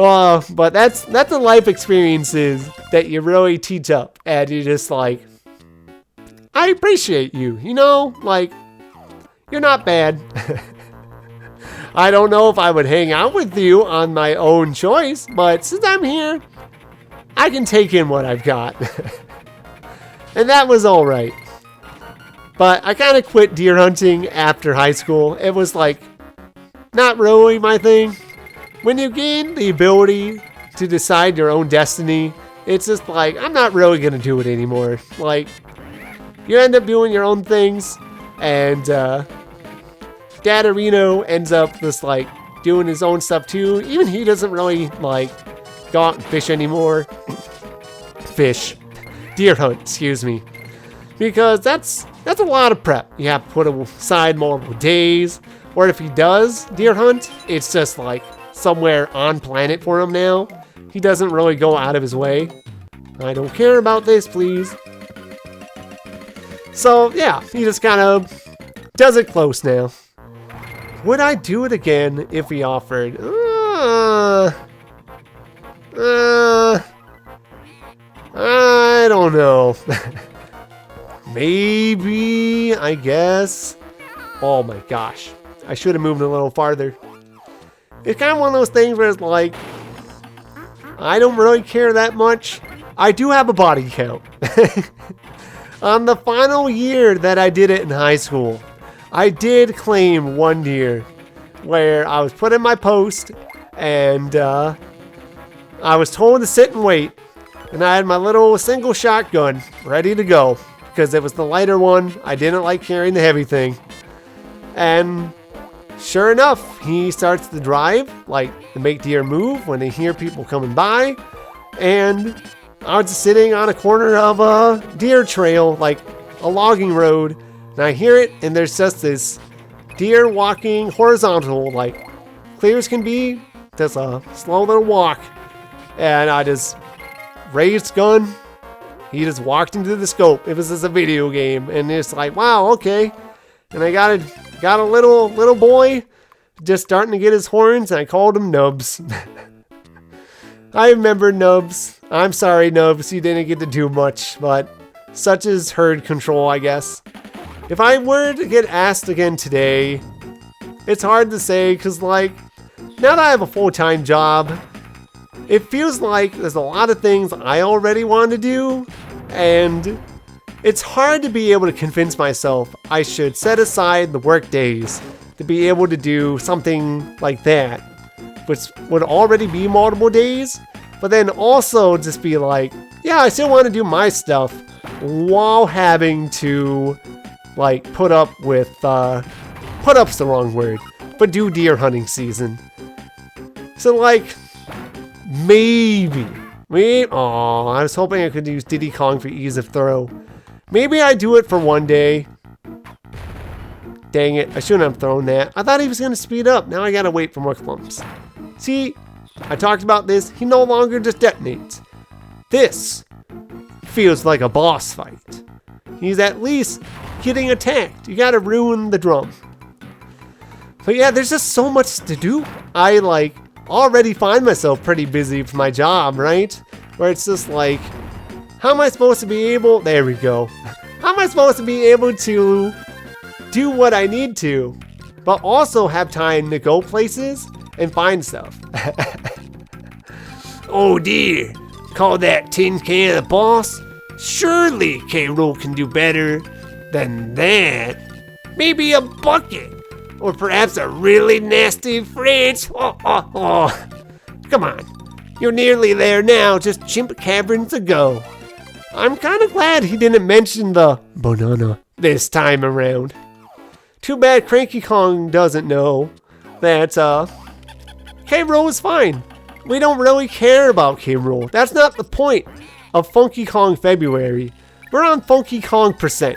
But that's the life experiences that you really teach up. And you're just like, I appreciate you, you know? Like, you're not bad. I don't know if I would hang out with you on my own choice, but since I'm here, I can take in what I've got. And that was alright. But I kind of quit deer hunting after high school. It was like, not really my thing. When you gain the ability to decide your own destiny, it's just like, I'm not really going to do it anymore. Like, you end up doing your own things, and Dadarino ends up just like doing his own stuff too. Even he doesn't really like go out and fish anymore. Deer hunt, excuse me. Because that's a lot of prep. You have to put aside multiple days. Or if he does deer hunt, it's just like somewhere on planet for him now. He doesn't really go out of his way. I don't care about this, please. So yeah, he just kind of does it close now. Would I do it again if he offered? I don't know. Maybe, I guess. Oh my gosh. I should have moved a little farther. It's kind of one of those things where it's like, I don't really care that much. I do have a body count. On the final year that I did it in high school, I did claim one deer where I was put in my post and I was told to sit and wait. And I had my little single shotgun ready to go because it was the lighter one. I didn't like carrying the heavy thing. And sure enough, he starts to drive, like to make deer move when they hear people coming by. And I was just sitting on a corner of a deer trail, like a logging road. And I hear it, and there's just this deer walking horizontal, like clear as can be, just a slow little walk. And I just raised gun. He just walked into the scope. It was just a video game, and it's like, wow, okay. And I got a little boy just starting to get his horns, and I called him Nubs. I remember Nubs. I'm sorry, Nubs, you didn't get to do much, but such is herd control, I guess. If I were to get asked again today, it's hard to say, because like, now that I have a full-time job, it feels like there's a lot of things I already want to do, and it's hard to be able to convince myself I should set aside the work days to be able to do something like that, which would already be multiple days, but then also just be like, yeah, I still want to do my stuff while having to like put up's the wrong word, but do deer hunting season. So like, maybe, oh, I was hoping I could use Diddy Kong for ease of throw. Maybe I do it for one day. Dang it, I shouldn't have thrown that. I thought he was going to speed up. Now I got to wait for more clumps. See, I talked about this. He no longer just detonates. This feels like a boss fight. He's at least getting attacked. You got to ruin the drum. But yeah, there's just so much to do. I like already find myself pretty busy for my job, right? Where it's just like, how am I supposed to be able, there we go. How am I supposed to be able to do what I need to, but also have time to go places and find stuff? Oh dear, call that tin can a boss? Surely K-Rool can do better than that. Maybe a bucket, or perhaps a really nasty fridge. Oh. Come on, you're nearly there now, just chimp caverns ago. I'm kind of glad he didn't mention the banana this time around. Too bad Cranky Kong doesn't know that K-Rool is fine. We don't really care about K-Rool. That's not the point of Funky Kong February. We're on Funky Kong %.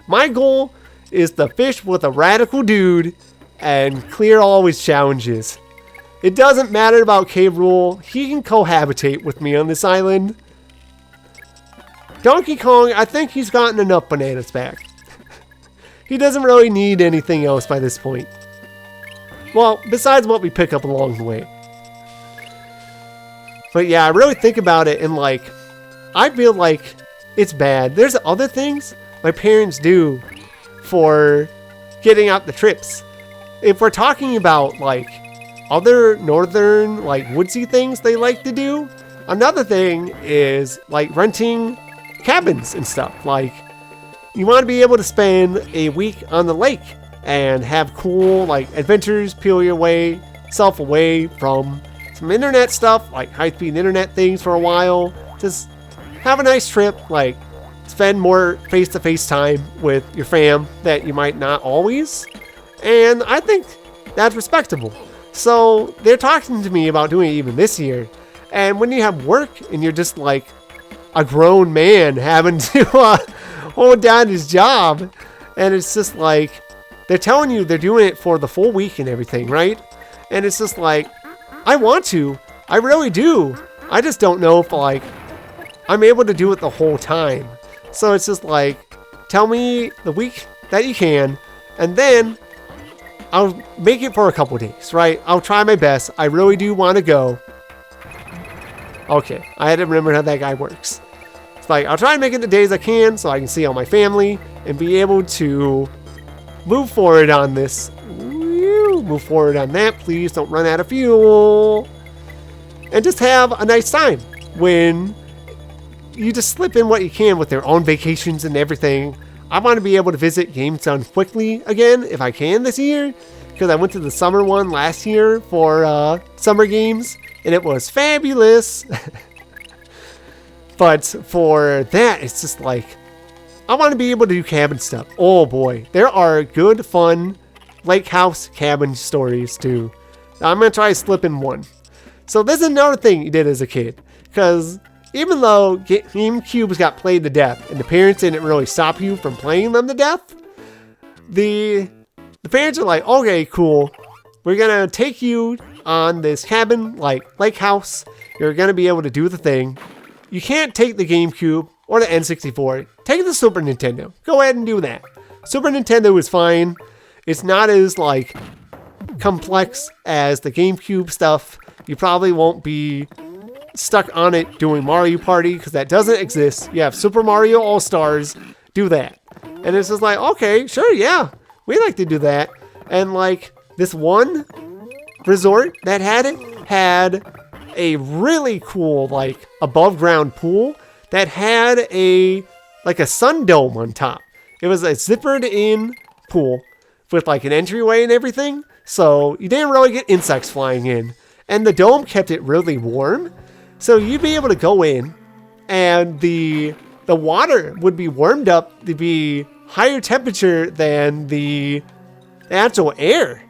My goal is to fish with a radical dude and clear all his challenges. It doesn't matter about K-Rool. He can cohabitate with me on this island. Donkey Kong, I think he's gotten enough bananas back. He doesn't really need anything else by this point. Well, besides what we pick up along the way. But yeah, I really think about it, and like, I feel like it's bad. There's other things my parents do for getting out the trips. If we're talking about like other northern, like woodsy things they like to do, another thing is like renting cabins and stuff. Like, you want to be able to spend a week on the lake and have cool like adventures, peel yourself away from some internet stuff, like high-speed internet things for a while. Just have a nice trip, like spend more face-to-face time with your fam that you might not always. And I think that's respectable. So they're talking to me about doing it even this year. And when you have work and you're just like a grown man having to hold down his job, and it's just like they're telling you they're doing it for the full week and everything, right? And it's just like, I want to, I really do. I just don't know if like I'm able to do it the whole time. So it's just like, tell me the week that you can, and then I'll make it for a couple days, right? I'll try my best. I really do want to go. Okay, I had to remember how that guy works. It's like, I'll try and make it the days I can so I can see all my family and be able to move forward on this. Move forward on that. Please don't run out of fuel. And just have a nice time when you just slip in what you can with their own vacations and everything. I want to be able to visit Games Done Quickly again if I can this year, because I went to the summer one last year for summer games and it was fabulous. But for that, it's just like, I want to be able to do cabin stuff. Oh boy, there are good, fun lake house cabin stories too. I'm going to try slipping one. So this is another thing you did as a kid, because even though GameCubes got played to death and the parents didn't really stop you from playing them to death, the parents are like, okay, cool. We're going to take you on this cabin, like lake house. You're going to be able to do the thing. You can't take the GameCube or the N64. Take the Super Nintendo. Go ahead and do that. Super Nintendo is fine. It's not as like complex as the GameCube stuff. You probably won't be stuck on it doing Mario Party because that doesn't exist. You have Super Mario All-Stars. Do that. And it's just like, okay, sure, yeah. We like to do that. And like this one resort that had it had a really cool like above ground pool that had a sun dome on top. It was a zippered in pool with like an entryway and everything. So you didn't really get insects flying in. And the dome kept it really warm. So you'd be able to go in and the water would be warmed up to be higher temperature than the actual air.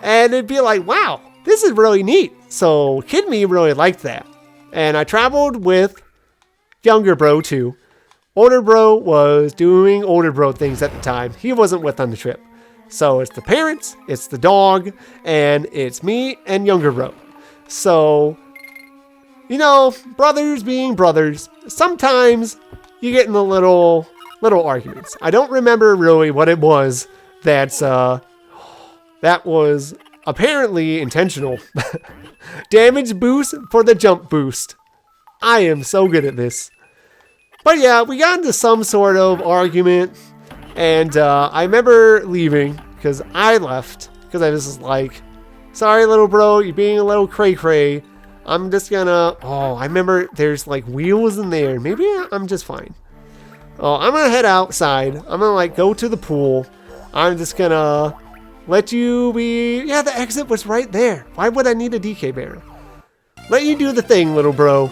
And it'd be like, wow, this is really neat. So kid me really liked that. And I traveled with younger bro too. Older bro was doing older bro things at the time. He wasn't with on the trip. So it's the parents, it's the dog, and it's me and younger bro. So, you know, brothers being brothers, sometimes you get in the little arguments. I don't remember really what it was that was apparently intentional. Damage boost for the jump boost. I am so good at this. But yeah, we got into some sort of argument, and I remember leaving because I left because I was just like, sorry, little bro, you're being a little cray-cray. I'm just gonna, I remember there's like wheels in there. Maybe I'm just fine. Oh, I'm gonna head outside. I'm gonna like go to the pool. I'm just gonna let you be, yeah, the exit was right there. Why would I need a DK barrel? Let you do the thing, little bro.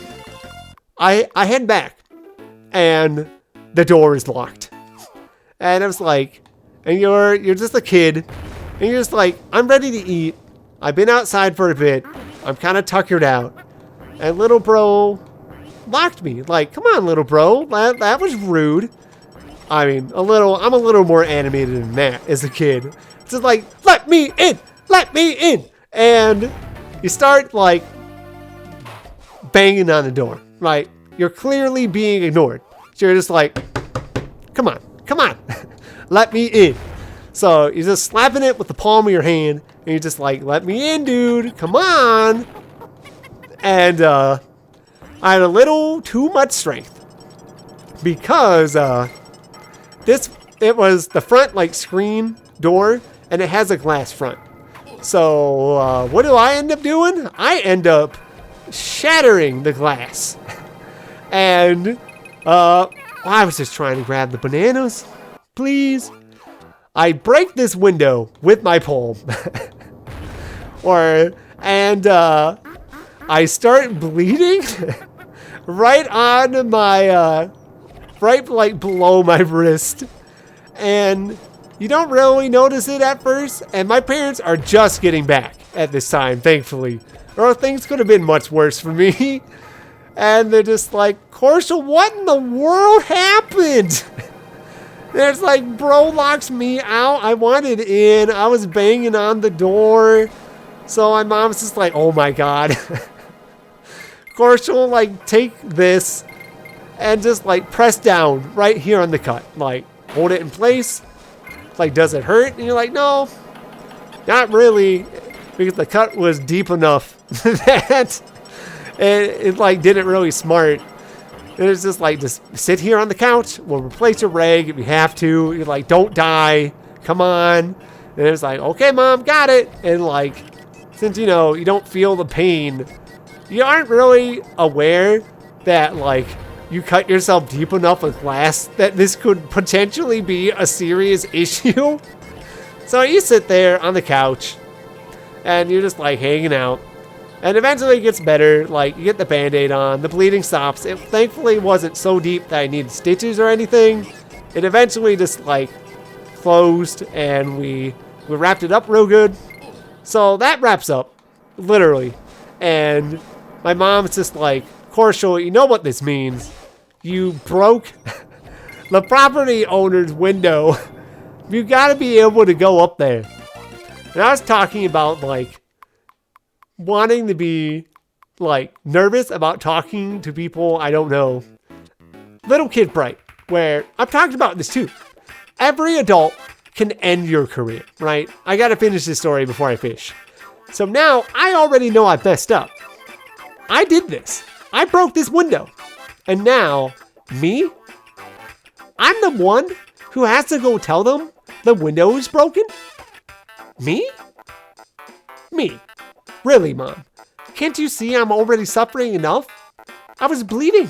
I head back and the door is locked. And I was like, and you're just a kid and you're just like, I'm ready to eat. I've been outside for a bit. I'm kind of tuckered out. And little bro locked me. Like, come on, little bro. That was rude. I mean, I'm a little more animated than that as a kid. It's just like, let me in. Let me in. And you start like banging on the door. Right? You're clearly being ignored. So you're just like, come on. Let me in. So you're just slapping it with the palm of your hand. And you're just like, let me in, dude. Come on. And I had a little too much strength because it was the front like screen door, and it has a glass front. So what do I end up doing? I end up shattering the glass. And I was just trying to grab the bananas. Please. I break this window with my palm. And I start bleeding right on my, right like below my wrist. And you don't really notice it at first. And my parents are just getting back at this time, thankfully. Or things could have been much worse for me. And they're just like, Corshall, what in the world happened? There's like, bro locks me out. I wanted in. I was banging on the door. So my mom's just like, oh my God. Corshall, like, take this and just like press down right here on the cut. Like, hold it in place. Like, does it hurt? And you're like, no, not really. Because the cut was deep enough that it like didn't really smart. And it's just like, just sit here on the couch. We'll replace your rag if you have to. You're like, don't die. Come on. And it's like, okay, mom, got it. And like, since, you know, you don't feel the pain, you aren't really aware that like you cut yourself deep enough with glass that this could potentially be a serious issue. So you sit there on the couch and you're just like hanging out. And eventually it gets better. Like, you get the band-aid on, the bleeding stops. It thankfully wasn't so deep that I needed stitches or anything. It eventually just like closed, and we wrapped it up real good. So that wraps up, literally. And my mom's just like, Corshall, you know what this means. You broke the property owner's window. You gotta be able to go up there. And I was talking about like wanting to be like nervous about talking to people I don't know. Little Kid Bright, where I've talked about this too. Every adult can end your career, right? I gotta finish this story before I fish. So now I already know I messed up. I did this. I broke this window. And now, me? I'm the one who has to go tell them the window is broken? Me? Me. Really, Mom? Can't you see I'm already suffering enough? I was bleeding.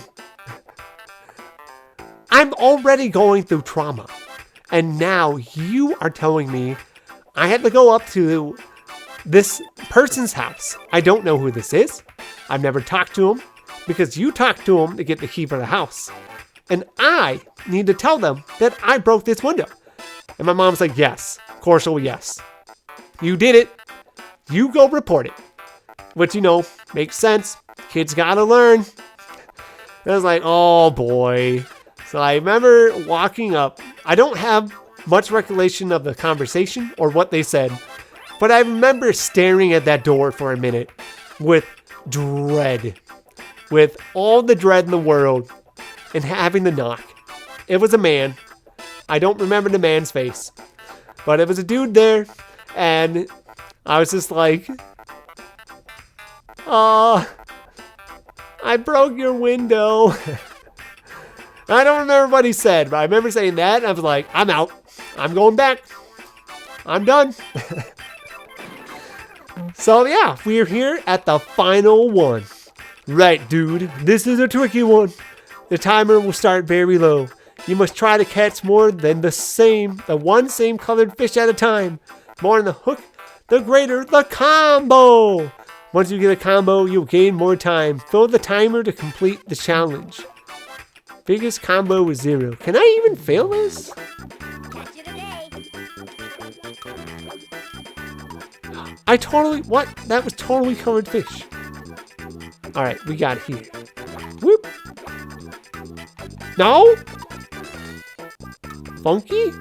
I'm already going through trauma. And now you are telling me I had to go up to this person's house. I don't know who this is. I've never talked to him because you talked to him to get the key for the house. And I need to tell them that I broke this window. And my mom's like, yes, Corshall, yes. You did it. You go report it. Which, you know, makes sense. Kids gotta learn. And I was like, oh boy. So I remember walking up. I don't have much recollection of the conversation or what they said, but I remember staring at that door for a minute with dread. With all the dread in the world and having to knock. It was a man. I don't remember the man's face, but it was a dude there, and I was just like, I broke your window. I don't remember what he said, but I remember saying that, and I was like, I'm out. I'm going back. I'm done. So yeah, we're here at the final one. Right, dude, this is a tricky one. The timer will start very low. You must try to catch more than the one same colored fish at a time. More on the hook, the greater the combo. Once you get a combo, you'll gain more time. Fill the timer to complete the challenge. Biggest combo is 0. Can I even fail this? What? That was totally colored fish. Alright, we got it here. Whoop. No? Funky?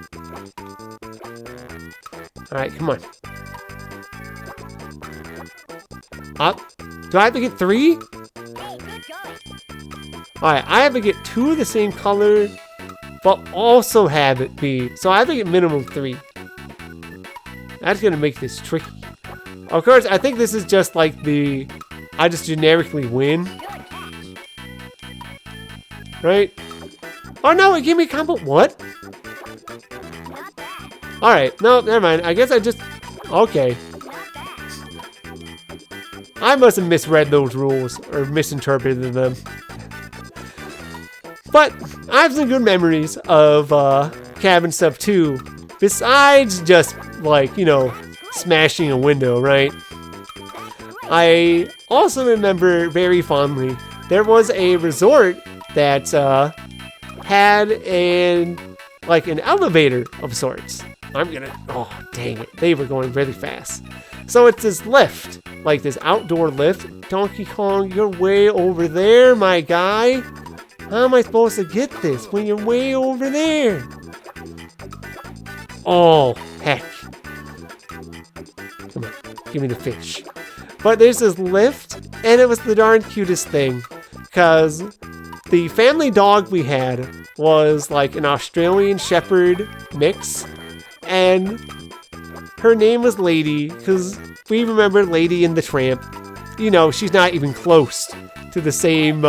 Alright, come on. Up. Do I have to get 3? Alright, I have to get 2 of the same color, but also have it be. So I have to get minimum 3. That's going to make this tricky. Of course, I think this is just like I just generically win. right? Oh no, it gave me a combo. What? Alright, no, never mind. I guess I just... Okay. I must have misread those rules, or misinterpreted them. But I have some good memories of cabin stuff too. Besides just, like, you know, smashing a window, right? I also remember very fondly, there was a resort that had an elevator of sorts. Oh, dang it. They were going really fast. So it's this lift, like this outdoor lift. Donkey Kong, you're way over there, my guy. How am I supposed to get this when you're way over there? Oh, heck. Come on, give me the fish. But there's this lift, and it was the darn cutest thing. Because the family dog we had was like an Australian Shepherd mix. And her name was Lady, because we remember Lady and the Tramp. You know, she's not even close to the same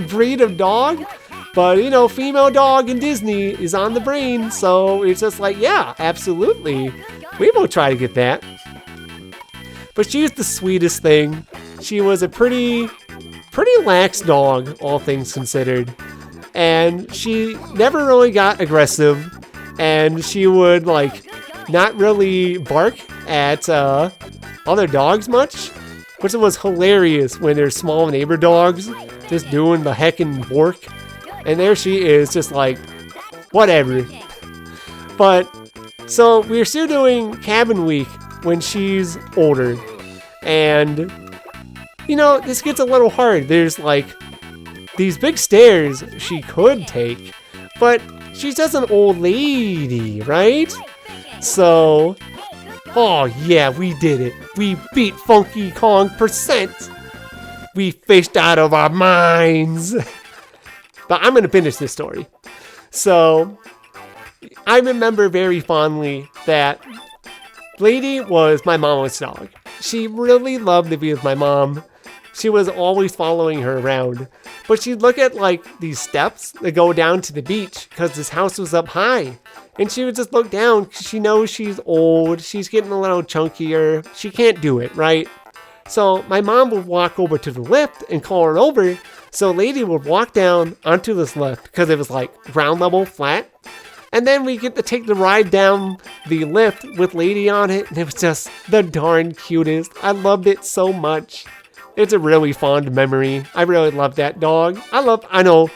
breed of dog. But, you know, female dog in Disney is on the brain. So it's just like, yeah, absolutely. We will try to get that. But she was the sweetest thing. She was a pretty lax dog, all things considered. And she never really got aggressive. And she would, like, not really bark at other dogs much. Which was hilarious when there's small neighbor dogs just doing the heckin' work. And there she is, just like, whatever. But, so we're still doing cabin week when she's older. And, you know, this gets a little hard. There's, like, these big stairs she could take. But she's just an old lady, right? So, oh yeah, we did it. We beat Funky Kong %. We fished out of our minds. But I'm going to finish this story. So, I remember very fondly that Lady was my mama's dog. She really loved to be with my mom. She was always following her around. But she'd look at, like, these steps that go down to the beach because this house was up high. And she would just look down because she knows she's old. She's getting a little chunkier. She can't do it, right? So my mom would walk over to the lift and call her over. So Lady would walk down onto this lift because it was like ground level flat. And then we get to take the ride down the lift with Lady on it. And it was just the darn cutest. I loved it so much. It's a really fond memory. I really love that dog. I know,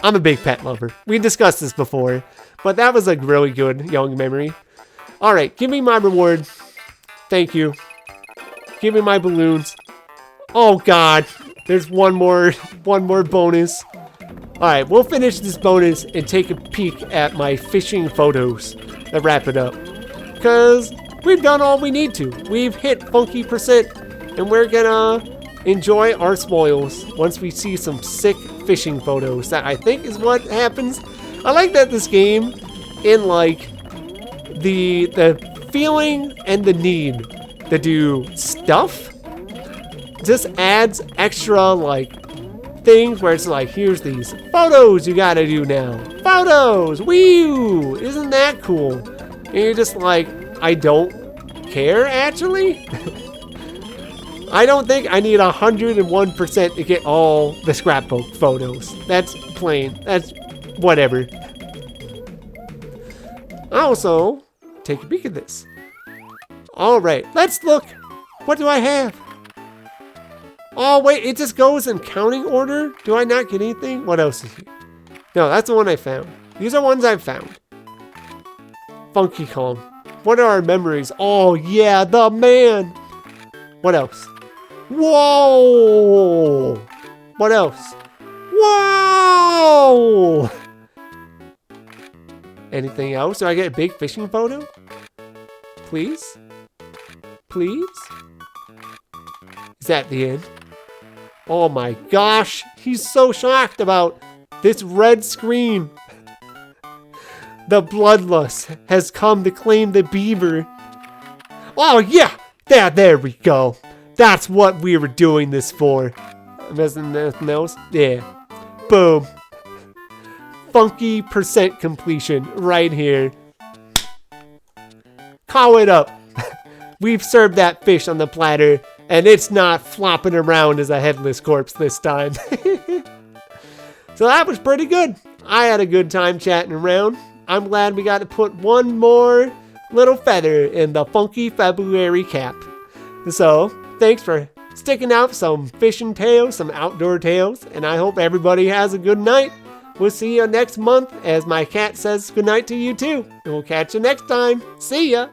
I'm a big pet lover. We discussed this before. But that was a really good young memory. Alright, give me my reward. Thank you. Give me my balloons. Oh god, there's one more bonus. Alright, we'll finish this bonus and take a peek at my fishing photos to wrap it up. Because we've done all we need to. We've hit Funky %. And we're gonna enjoy our spoils once we see some sick fishing photos. That I think is what happens. I like that this game, in like the feeling and the need to do stuff, just adds extra like things where it's like, here's these photos you gotta do now. Photos! Woo! Isn't that cool? And you're just like, I don't care actually. I don't think I need 101% to get all the scrapbook photos. That's plain. That's whatever. Also, take a peek at this. Alright, let's look. What do I have? Oh, wait, it just goes in counting order? Do I not get anything? What else is here? No, that's the one I found. These are ones I've found. Funky Kong. What are our memories? Oh, yeah, the man. What else? Whoa! What else? Whoa! Anything else? Do I get a big fishing photo? Please? Please? Is that the end? Oh my gosh! He's so shocked about this red screen. The bloodlust has come to claim the beaver. Oh yeah! There we go. That's what we were doing this for. Nothing else? Yeah. Boom. Funky percent completion right here. Call it up. We've served that fish on the platter, and it's not flopping around as a headless corpse this time. So that was pretty good. I had a good time chatting around. I'm glad we got to put one more little feather in the funky February cap. So, thanks for sticking out some fishing tales, some outdoor tales, and I hope everybody has a good night. We'll see you next month as my cat says goodnight to you too. And we'll catch you next time. See ya!